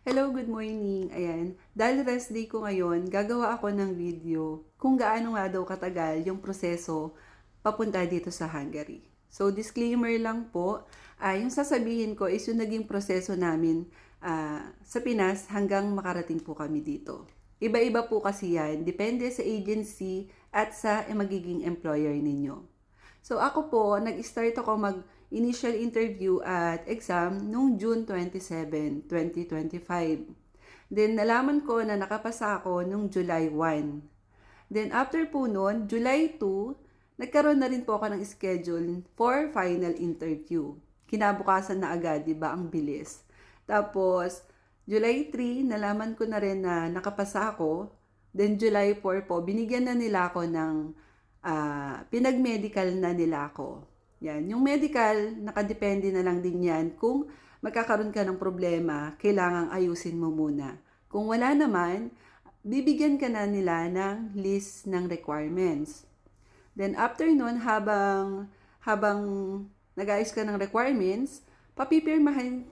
Hello, good morning. Ayan, dahil rest day ko ngayon, gagawa ako ng video kung gaano nga daw katagal yung proseso papunta dito sa Hungary. So, disclaimer lang po, yung sasabihin ko is yung naging proseso namin sa Pinas hanggang makarating po kami dito. Iba-iba po kasi yan, depende sa agency at sa magiging employer ninyo. So ako po, nag-start ako mag-initial interview at exam noong June 27, 2025. Then nalaman ko na nakapasa ako noong July 1. Then after po noon, July 2, nagkaroon na rin po ako ng schedule for final interview. Kinabukasan na agad, di ba? Ang bilis. Tapos, July 3, nalaman ko na rin na nakapasa ako. Then July 4 po, binigyan na nila ako ng pinag-medical na nila ako. Yan. Yung medical, nakadepende na lang din yan. Kung magkakaroon ka ng problema, kailangang ayusin mo muna. Kung wala naman, bibigyan ka na nila ng list ng requirements. Then after nun, habang nag-ayos ka ng requirements, papipirmahan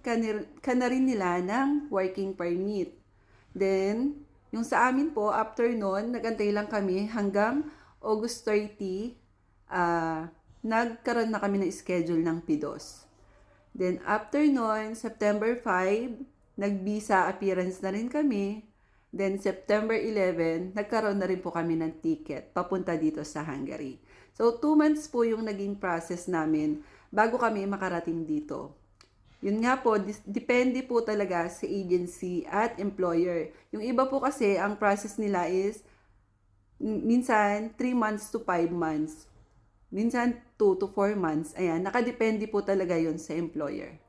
ka na rin nila ng working permit. Then, yung sa amin po, after nun, nagantay lang kami hanggang August 30, nagkaroon na kami ng schedule ng PIDOS. Then after nun, September 5, nag-visa appearance na rin kami. Then September 11, nagkaroon na rin po kami ng ticket papunta dito sa Hungary. So 2 months po yung naging process namin bago kami makarating dito. Yun nga po, depende po talaga sa agency at employer. Yung iba po kasi, ang process nila is minsan 3 months to 5 months. Minsan 2 to 4 months. Ayan, nakadepende po talaga yon sa employer.